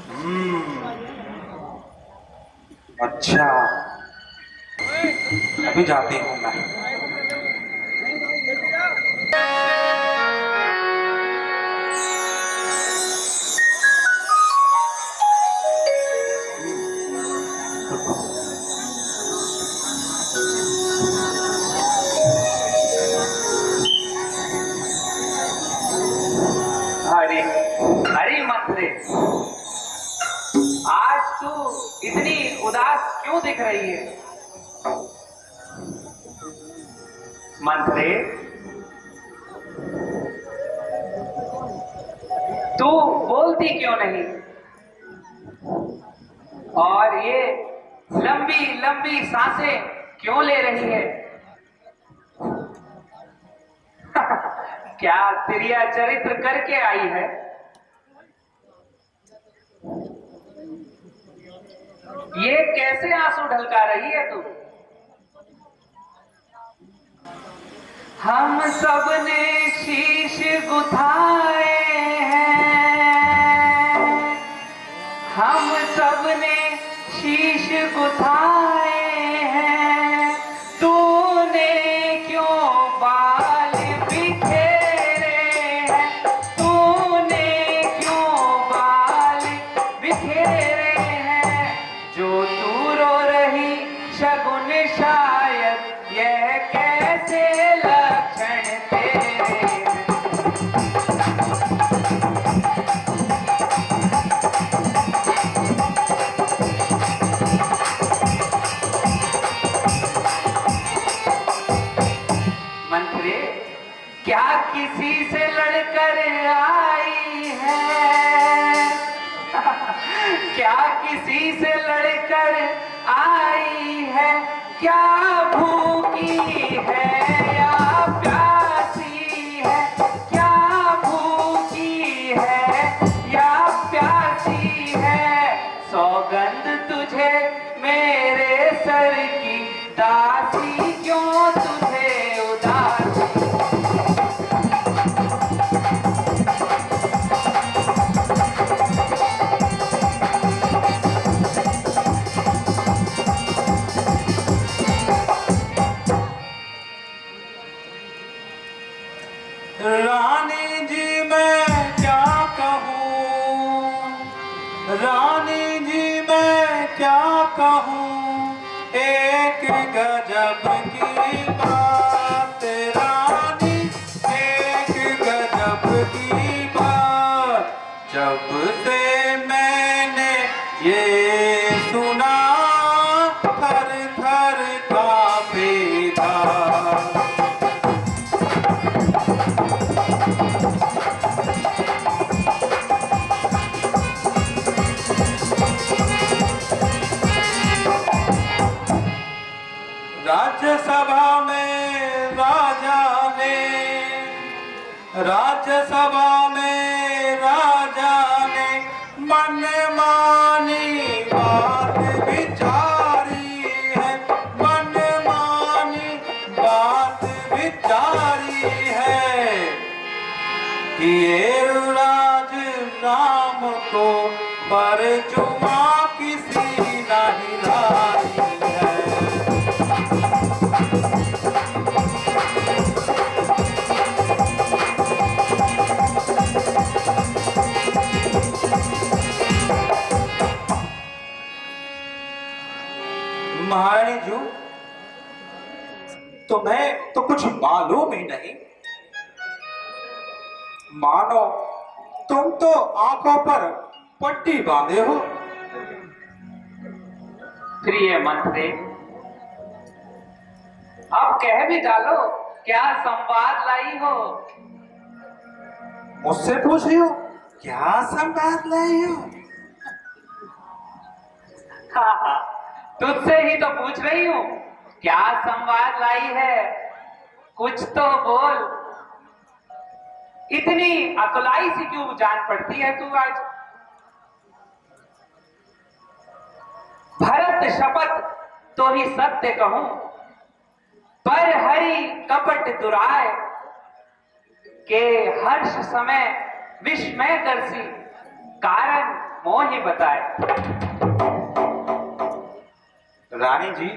हम्म, अच्छा, अभी जाती हूँ मैं। अरे अरे मंत्रे, आज तू इतनी उदास क्यों दिख रही है? मंत्रे, तू बोलती क्यों नहीं? और ये लंबी लंबी सांसें क्यों ले रही है? क्या तिरिया चरित्र करके आई है? ये कैसे आंसू ढलका रही है तू? हम सब ने शीश गुथाए हैं, हम सब ने शीश गुथाए हैं, तूने क्यों बाल बिखेरे हैं, तूने क्यों बाल बिखेरे हैं, जो तू रो रही शगुन शायद यह कैसे लक्षण तेरे हैं। मंत्रे, क्या किसी से लड़कर आई है? क्या किसी से लड़कर आई है? क्या भूखी है या प्यासी है? क्या भूखी है या प्यासी है? सौगंध तुझे मेरे सर की दासी, क्यों तुझे उदासी? रानी जी मैं क्या कहूँ, रानी जी मैं क्या कहूँ, एक गजब की बात रानी, एक गजब की बात। जब से मैंने ये सुना, थर थर कांपे था। राज्यसभा में राजा ने, राज्यसभा में राजा ने मन मानी बात विचारी है, मन मानी बात विचारी है, कि ये राज राम को परचुमा किसी नहीं लाई है। महारानी जी, तुम्हें तो कुछ मालूम ही नहीं। मानो तुम तो आंखों पर पट्टी बांधे हो। प्रिय मंत्रे, अब कह भी डालो, क्या संवाद लाई हो? मुझसे पूछ रही हो क्या संवाद लाई हो? हाँ, तुझसे ही तो पूछ रही हूँ, क्या संवाद लाई है? कुछ तो बोल। इतनी अकुलाई सी क्यों जान पड़ती है तू आज? भरत शपथ तो ही सत्य कहूं, पर हरि कपट दुराय, के हर्ष समय विस्मय दर्शी, कारण मोह ही बताए। रानी जी,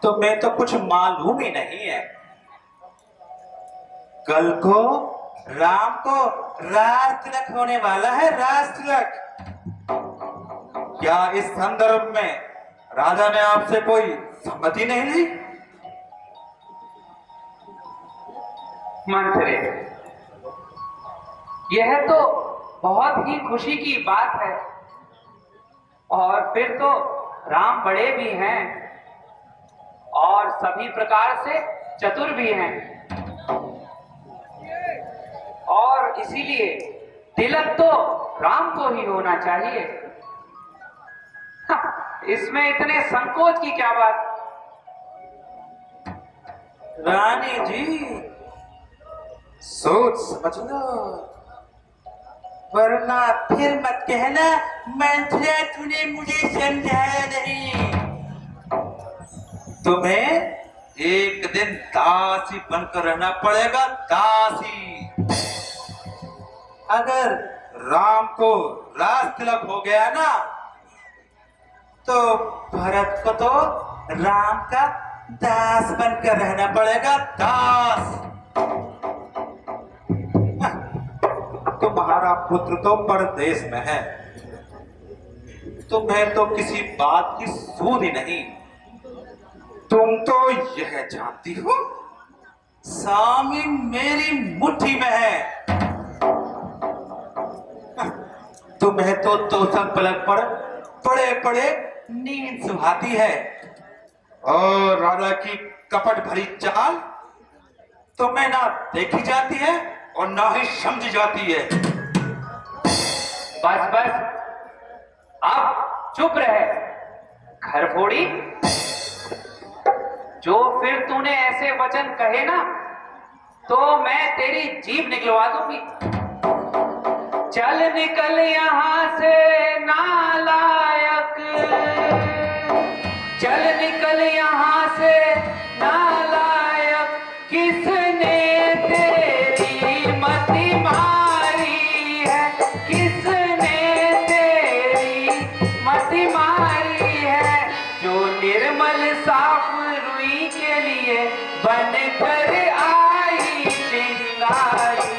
तुम्हें तो कुछ मालूम ही नहीं है। कल को राम को राज तिलक होने वाला है, राज तिलक। क्या इस संदर्भ में राजा ने आपसे कोई सम्मति नहीं ली? मंत्री, यह तो बहुत ही खुशी की बात है। और फिर तो राम बड़े भी हैं और सभी प्रकार से चतुर भी हैं, और इसीलिए तिलक तो राम को ही होना चाहिए। इसमें इतने संकोच की क्या बात? रानी जी, सोच समझ लो, वरना फिर मत कहना मंत्रा तूने मुझे समझाया नहीं। तुम्हें एक दिन दासी बनकर रहना पड़ेगा, दासी। अगर राम को राज तिलक हो गया ना, तो भरत को तो राम का दास बनकर रहना पड़ेगा, दास। तुम्हारा पुत्र तो परदेश में है, तुम्हें तो किसी बात की सूध ही नहीं। तुम तो यह जानती हो स्वामी मेरी मुट्ठी में है। तुम्हें तो तोषक पलक पर पड़े पड़े नींद सुहाती है, और राजा की कपट भरी चाल तुम्हें ना देखी जाती है और ना ही समझी जाती है। बस बस, अब चुप रहे घर फोड़ी। जो फिर तूने ऐसे वचन कहे ना, तो मैं तेरी जीभ निकलवा दूंगी। चल निकल यहां से नालायक, चल निकल यहां से नालायक। किसने तेरी मति मारी है, किसने तेरी मति मारी है? जो निर्मल साफ रुई के लिए बन कर आई चिंगारी।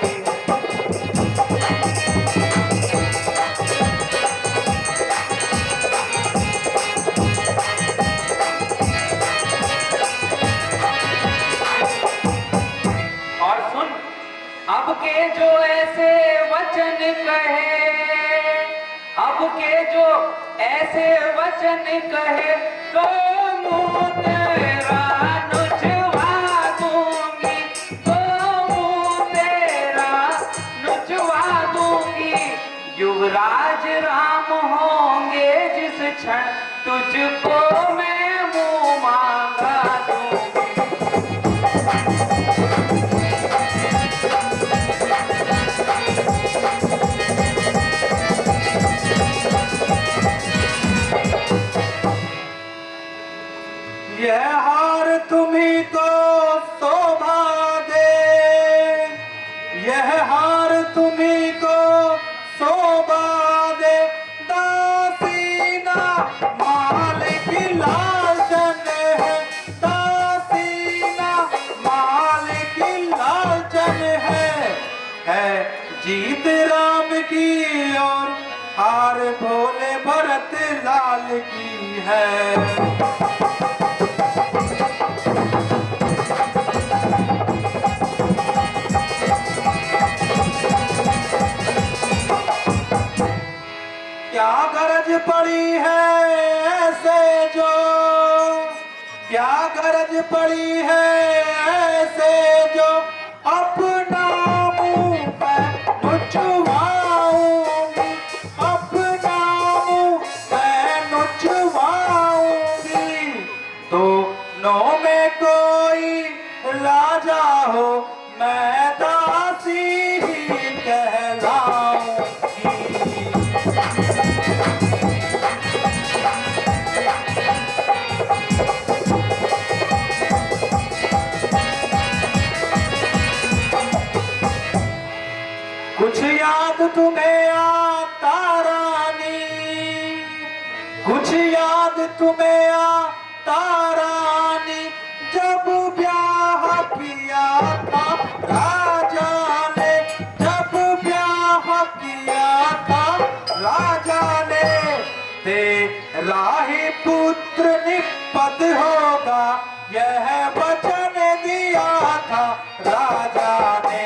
अब के जो ऐसे वचन कहे, अब के जो ऐसे वचन कहे, तो मुंह तेरा नुचवा दूंगी, तो मुंह तेरा नुचवा दूंगी। युवराज राम होंगे जिस क्षण, तुझको मैं मुंह मांगा दूंगी। यह हार तुम्ही को शोभा दे, यह हार तुम्ही को शोभा दे। दासीना मालिक लालचन है, दासीना मालिक लालचन है जीत राम की और हार भोले भरत लाल की है। क्या गरज पड़ी है ऐसे जो, क्या गरज पड़ी है ऐसे जो, अपना मुंह पे नुचवाऊंगी, अपना मुंह पे नुचवाऊंगी। दोनों में कोई राजा हो, मैं दासी ही कहलाऊंगी। याद तुम्हें आता रानी, जब ब्याह किया था राजा ने, जब ब्याह किया था राजा ने, तेरा ही पुत्र निपत होगा, यह वचन दिया था राजा ने।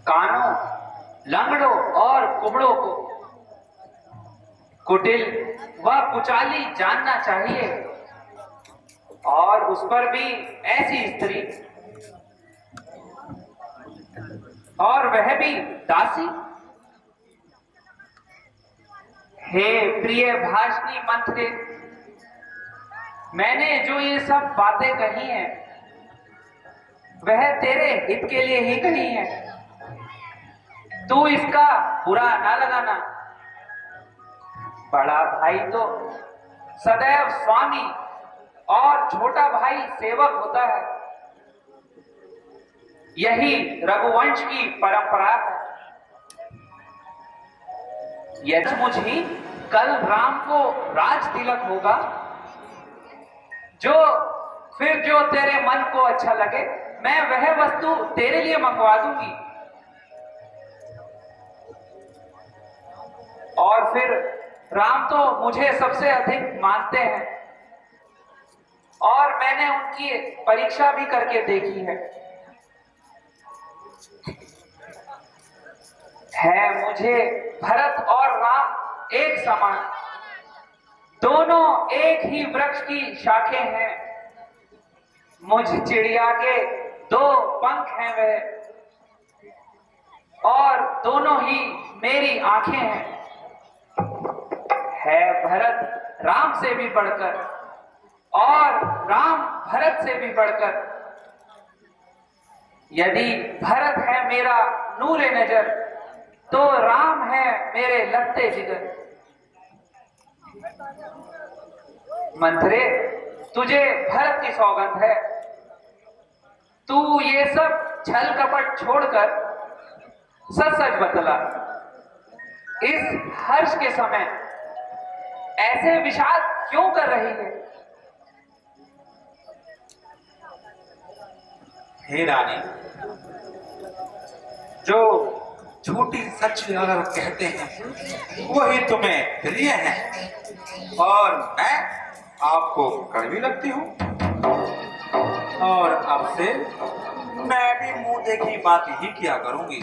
कानों, लंगड़ों और कुबड़ों को कुटिल व कुचाली जानना चाहिए, और उस पर भी ऐसी स्त्री, और वह भी दासी। हे प्रिय भाषणी मंत्री, मैंने जो ये सब बातें कही हैं वह तेरे हित के लिए ही कही है, तू इसका बुरा ना लगाना। बड़ा भाई तो सदैव स्वामी और छोटा भाई सेवक होता है, यही रघुवंश की परंपरा है। यदि मुझे कल राम को राज तिलक होगा, जो तेरे मन को अच्छा लगे, मैं वह वस्तु तेरे लिए मंगवा दूंगी। और फिर राम तो मुझे सबसे अधिक मानते हैं, और मैंने उनकी परीक्षा भी करके देखी है मुझे भरत और राम एक समान, दोनों एक ही वृक्ष की शाखें हैं। मुझ चिड़िया के दो पंख हैं वह, और दोनों ही मेरी आंखें हैं। है भरत राम से भी बढ़कर, और राम भरत से भी बढ़कर। यदि भरत है मेरा नूरे नजर, तो राम है मेरे लत्ते जिगर। मंत्रे, तुझे भरत की सौगंध है, तू ये सब छल कपट छोड़कर सच सच बतला। इस हर्ष के समय ऐसे विषाद क्यों कर रही है? हे रानी, जो झूठी सच अगर कहते हैं वही तुम्हें प्रिय है, और मैं आपको कड़वी लगती हूँ, और अब से मैं भी मुंह देखी बात ही किया करूंगी,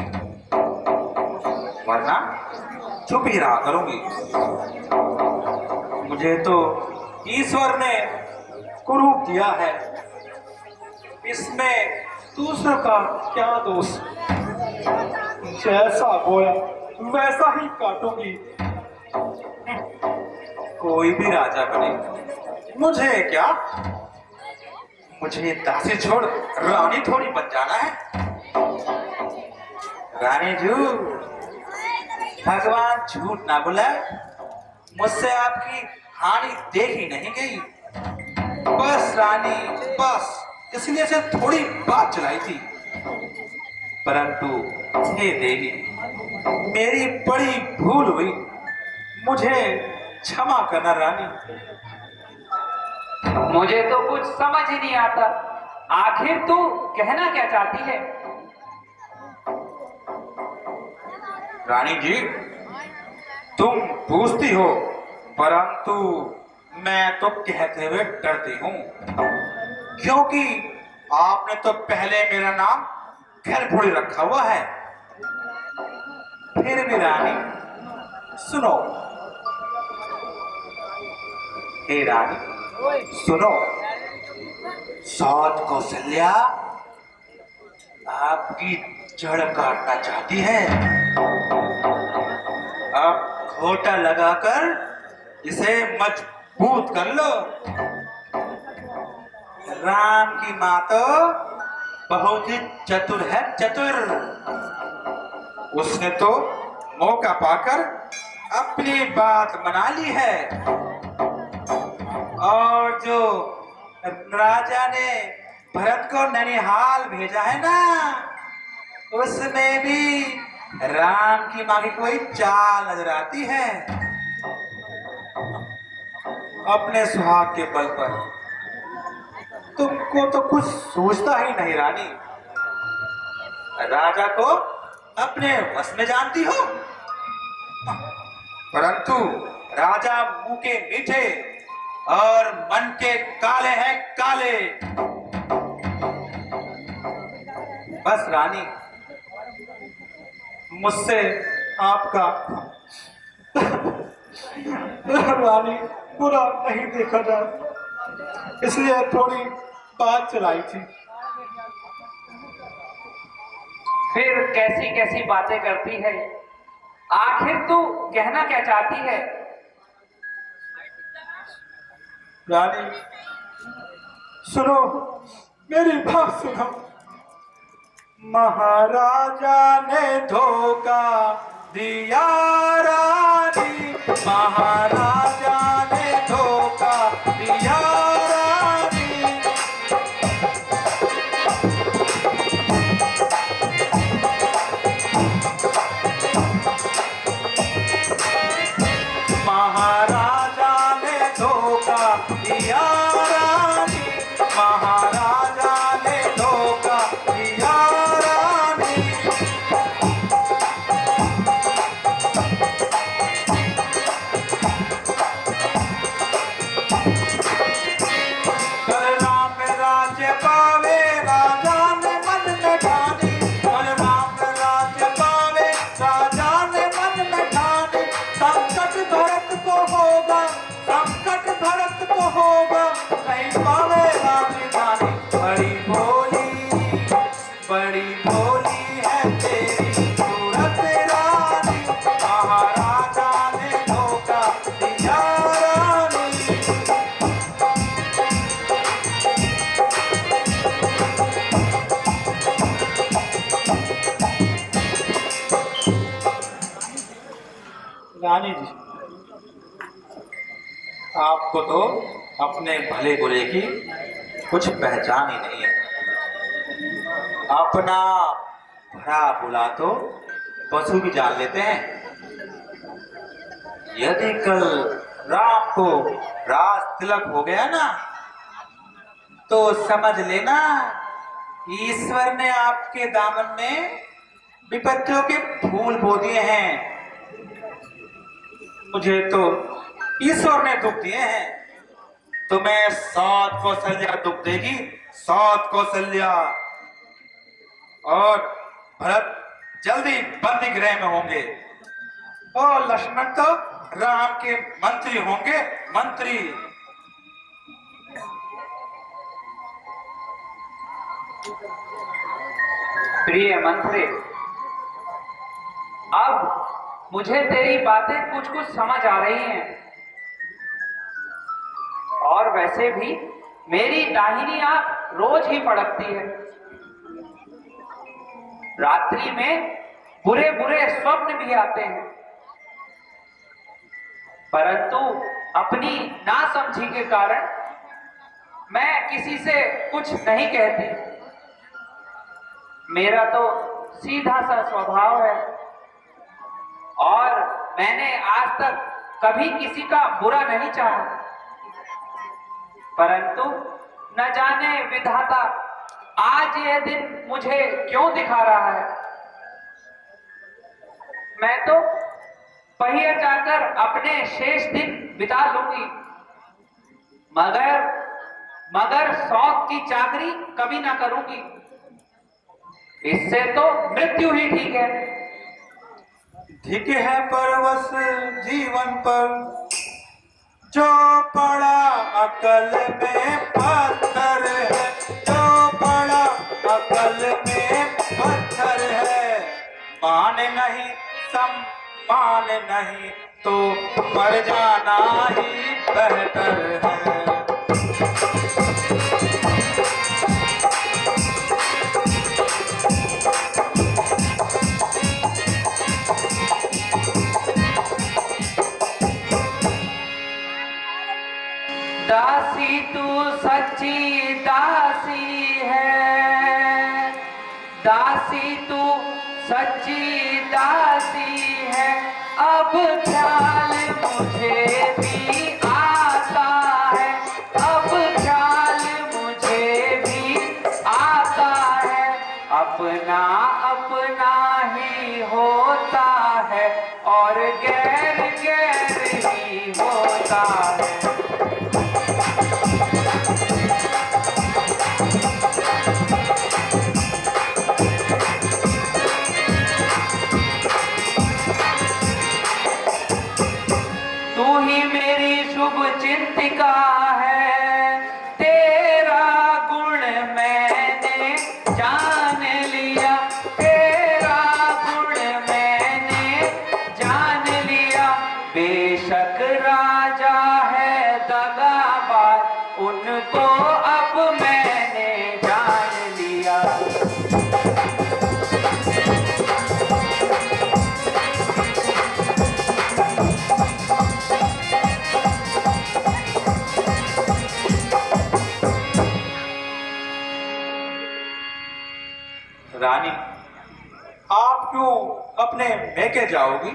वरना चुप ही रहा करूंगी। मुझे तो ईश्वर ने कुरूप दिया है, इसमें दूसरों का क्या दोष? जैसा बोया वैसा ही काटूंगी। कोई भी राजा बने, मुझे क्या? मुझे दासी छोड़ रानी थोड़ी बन जाना है। रानी जू, भगवान झूठ ना बुलाए, मुझसे आपकी हानि देखी नहीं गई। बस रानी, बस इसलिए से थोड़ी बात चलाई थी, परंतु हे देवी, मेरी बड़ी भूल हुई, मुझे क्षमा करना रानी। मुझे तो कुछ समझ ही नहीं आता, आखिर तू कहना क्या चाहती है? रानी जी, तुम पूछती हो, परंतु मैं तो कहते हुए डरती हूँ, क्योंकि आपने तो पहले मेरा नाम घर भोड़ी रखा हुआ है। फिर भी रानी सुनो, हे रानी सुनो, सौत कौशल्या आपकी जड़ काटना चाहती है। अब खोटा लगाकर इसे मजबूत कर लो। राम की माँ तो बहुत ही चतुर है, चतुर। उसने तो मौका पाकर अपनी बात बना ली है। और जो राजा ने भरत को ननिहाल भेजा है ना, उसमें भी राम की माँ की कोई चाल नजर आती है। अपने सुहाग के बल पर तुमको तो कुछ सोचता ही नहीं रानी। राजा को अपने वश में जानती हो, परंतु राजा मुंह के मीठे और मन के काले हैं काले। बस रानी, मुझसे आपका रानी बुरा नहीं देखा जाए, इसलिए थोड़ी बात चलाई थी। फिर कैसी कैसी बातें करती है? आखिर तू कहना क्या चाहती है? रानी सुनो, मेरी बात सुनो। महाराजा ने धोखा दिया रानी, महाराजा ने धोखा दिया रानी। महाराजा ने धोखा दिया रानी, महाराजा ने धोखा दिया रानी। कल राम राज्य पावे राजा ने मन में ठानी, कल राम राज्य पावे राजा ने मन में ठानी। संकट भरत को होगा, संकट भरत को होगा, नहीं पावे राजधानी। बड़ी भोली है तेरी सूरत रानी, महाराजा ने धोखा दिया रानी। रानी जी, आपको तो अपने भले बुरे की कुछ पहचान ही नहीं है। अपना भला बुला तो पशु भी जान लेते हैं। यदि कल राम को राज तिलक हो गया ना, तो समझ लेना ईश्वर ने आपके दामन में विपत्तियों के फूल बो दिए हैं। मुझे तो ईश्वर ने दुख दिए हैं, तुम्हें 7 कौशल्या दुख देगी, 7 कौशल्या। और भरत जल्दी बंदी गृह में होंगे, और लक्ष्मण तो राम के मंत्री होंगे, मंत्री। प्रिय मंत्री, अब मुझे तेरी बातें कुछ कुछ समझ आ रही हैं। और वैसे भी मेरी दाहिनी आंख रोज ही फड़कती है। रात्रि में बुरे बुरे स्वप्न भी आते हैं, परंतु अपनी नासमझी के कारण मैं किसी से कुछ नहीं कहती। मेरा तो सीधा सा स्वभाव है, और मैंने आज तक कभी किसी का बुरा नहीं चाहा। परंतु न जाने विधाता आज यह दिन मुझे क्यों दिखा रहा है। मैं तो पहिया जाकर अपने शेष दिन बिता लूंगी, मगर शौक की चाकरी कभी ना करूंगी। इससे तो मृत्यु ही ठीक है। ठीक है परवश जीवन पर, जो पड़ा अकल में पत्थर है, जो पड़ा अकल में पत्थर है। मान नहीं सम्मान नहीं तो मर जाना ही बेहतर है। दासी तू सच्ची दासी है, दासी तू सच्ची दासी है। अब ख्याल मुझे भी आता है, अब ख्याल मुझे भी आता है। अपना अपना ही होता है और गैर गैर ही होता है। तू ही मेरी शुभ चिंतिका है, तेरा गुण मैंने जान लिया, तेरा गुण मैंने जान लिया। बेशक राजा है दगाबाज, उनको अब मैंने जान लिया। रानी, आप क्यों अपने मैके जाओगी?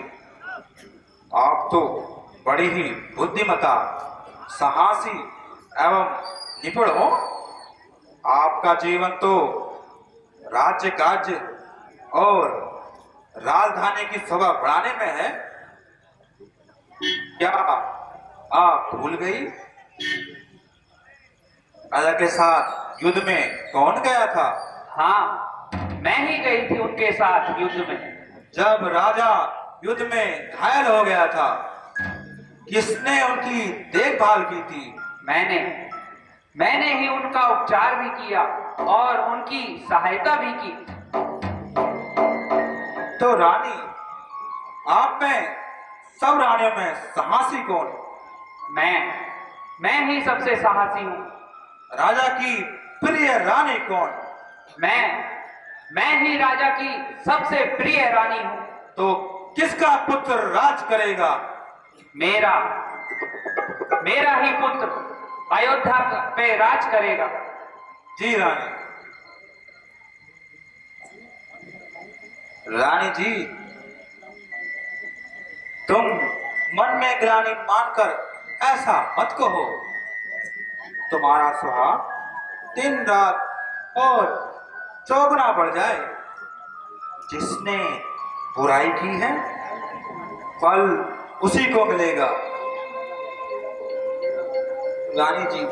आप तो बड़ी ही बुद्धिमता, साहसी एवं निपुण हो। आपका जीवन तो राज्य कार्य और राजधानी की शोभा बढ़ाने में है। क्या आप भूल गई राजा के साथ युद्ध में कौन गया था? हाँ, मैं ही गई थी उनके साथ युद्ध में। जब राजा युद्ध में घायल हो गया था, किसने उनकी देखभाल की थी? मैंने ही उनका उपचार भी किया और उनकी सहायता भी की। तो रानी, आप में सब रानियों में साहसी कौन? मैं ही सबसे साहसी हूँ। राजा की प्रिय रानी कौन? मैं ही राजा की सबसे प्रिय रानी हूँ। तो किसका पुत्र राज करेगा? मेरा ही पुत्र अयोध्या पे राज करेगा। जी रानी। रानी जी, तुम मन में ग्लानि मानकर ऐसा मत कहो। तुम्हारा सुहाग दिन रात और चौगुना बढ़ जाए। जिसने बुराई की है, फल उसी को मिलेगा। रानी जी,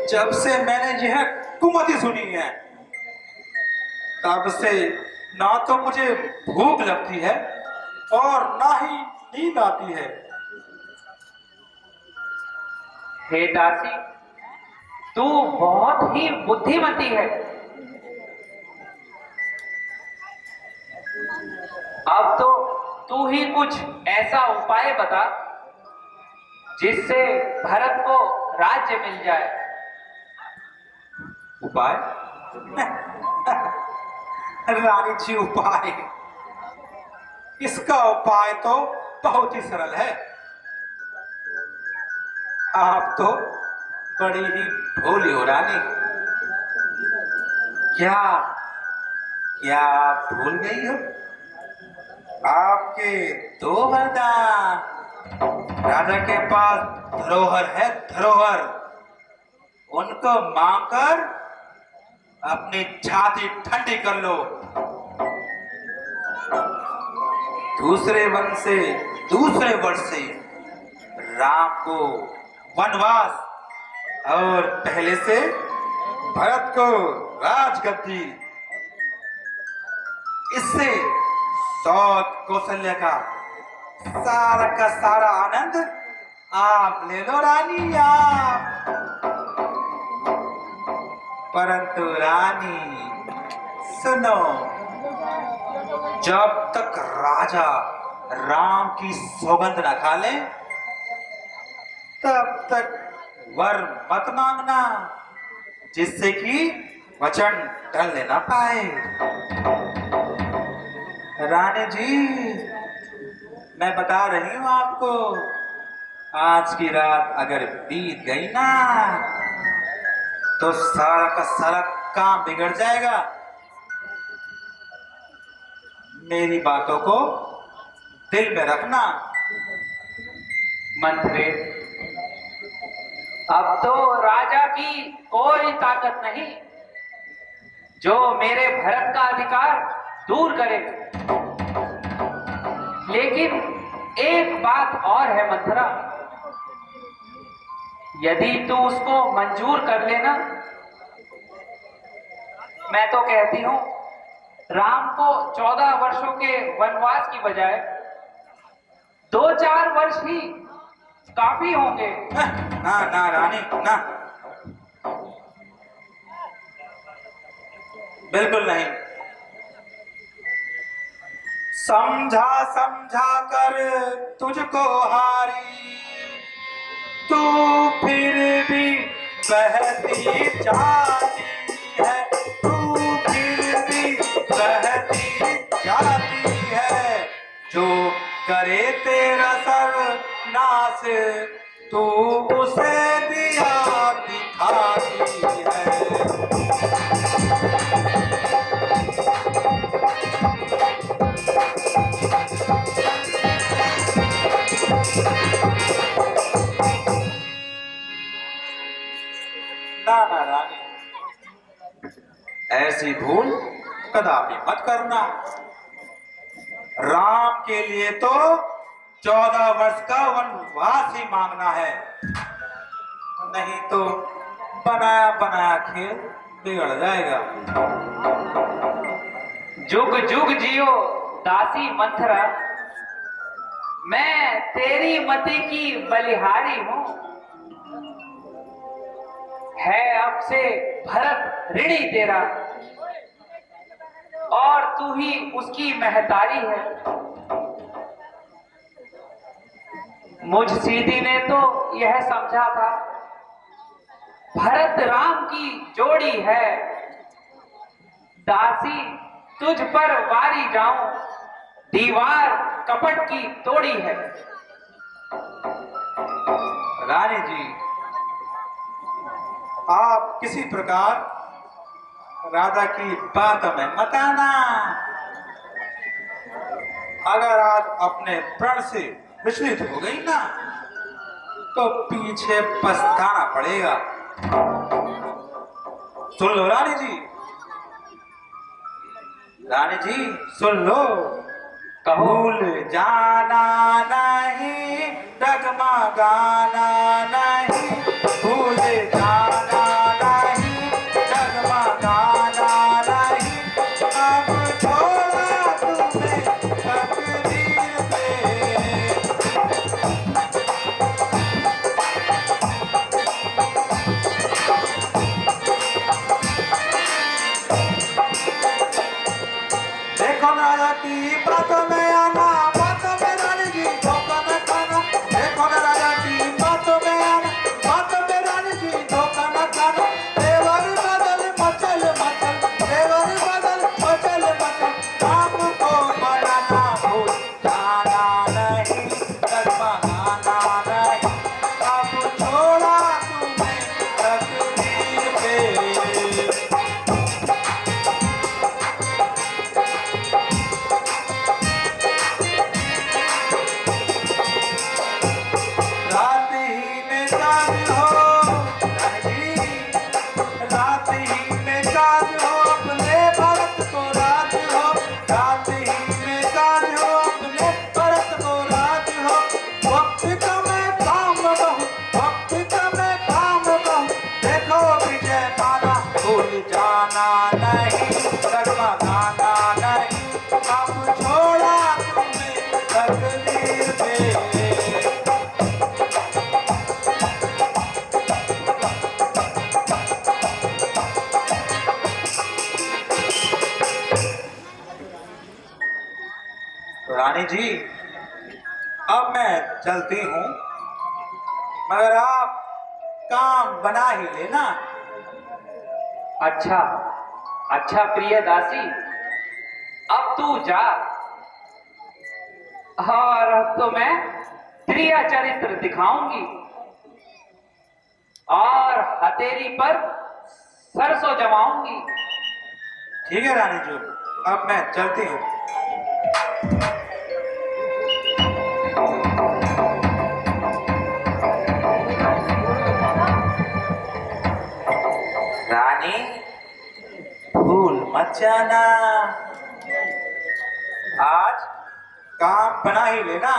जब से मैंने यह कुमति सुनी है, तब से ना तो मुझे भूख लगती है और ना ही नींद आती है। हे दासी, तू बहुत ही बुद्धिमती है। अब तो तू ही कुछ ऐसा उपाय बता जिससे भरत को राज्य मिल जाए। उपाय? रानी जी, उपाय? इसका उपाय तो बहुत ही सरल है। आप तो बड़ी ही भोली हो रानी। क्या आप भूल गई हो? आपके दो वरदान। राजा के पास धरोहर है, धरोहर। उनको मांगकर अपनी छाती ठंडी कर लो। दूसरे वन से दूसरे वर्ष से राम को वनवास और पहले से भरत को राजगद्दी। इससे सौत कौशल्या का सारा आनंद आप ले लो रानी, आप। परंतु रानी सुनो, जब तक राजा राम की सौगंध न खा ले, तब तक वर मत मांगना, जिससे कि वचन टल न पाए। रानी जी, मैं बता रही हूं आपको, आज की रात अगर बीत गई ना तो सारा का सारा काम बिगड़ जाएगा। मेरी बातों को दिल में रखना। मंत्री, अब तो राजा की कोई ताकत नहीं जो मेरे भरत का अधिकार दूर करे। लेकिन एक बात और है मंथरा, यदि तू उसको मंजूर कर लेना, मैं तो कहती हूं राम को 14 वर्षों के वनवास की बजाय 2-4 वर्ष ही काफी होंगे। ना ना रानी ना, बिल्कुल नहीं। समझा समझा कर तुझको हारी, तू फिर भी बहती जाती है, तू फिर भी बहती जाती है। जो करे तेरा सर्वनाश तू उसे दिया दिखाती है। ना ना रानी, ऐसी भूल कदापि मत करना। राम के लिए तो 14 वर्ष का वनवास ही मांगना है, नहीं तो बनाया बनाया खेल बिगड़ जाएगा। जुग जुग जियो दासी मंथरा, मैं तेरी मति की बलिहारी हूं। है अब से भरत ऋणी तेरा, और तू ही उसकी महतारी है। मुझ सीधी ने तो यह समझा था भरत राम की जोड़ी है, दासी तुझ पर वारी जाऊं, दीवार कपट की तोड़ी है। रानी जी, आप किसी प्रकार राजा की बात में मत आना। अगर आज अपने प्रण से विचलित हो गई ना तो पीछे पछताना पड़ेगा। सुन लो रानी जी, रानी जी सुन लो। भूल जाना नहीं, डगमगाना नहीं, भूल जाना नहीं, डगमगाना नहीं। अब छोड़ा तुम्हें तकदीर पे। देखो ना राजा की बातों में आना, बातों में रानी जी धोखा न खाना। देखो ना राजा की बातों में आना, बातों में रानी जी धोखा न खाना। तेवर बदल मचल मचल, तेवर बदल मचल मचल, काम को बनाना भूल जाना नहीं, डगमगाना नहीं। अब छोड़ा तुम्हें तकदीर पे। रात ही में काज हो रानी जी, रात ही में काज हो, अपने भरत को राज हो। रात ही में काज हो, अपने भरत को राज हो। वक्त का मैं काम बहु, वक्त का मैं काम बहु, देखो विजय पाना भूल जाना नहीं, डगमगाना नहीं। अब छोड़ा तुम्हें तकदीर पे। रानी जी, अब मैं चलती हूँ, मगर आप काम बना ही लेना। अच्छा अच्छा प्रिय दासी, अब तू जा, और अब तो मैं क्रिया चरित्र दिखाऊंगी और हथेली पर सरसों जमाऊंगी। ठीक है रानी जी, अब मैं चलती हूँ। रानी भूल मत जाना, आज काम बना ही लेना।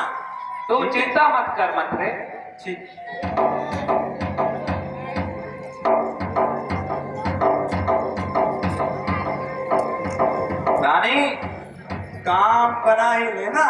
तू चिंता मत कर मंत्रे। ठीक। रानी काम बना ही लेना।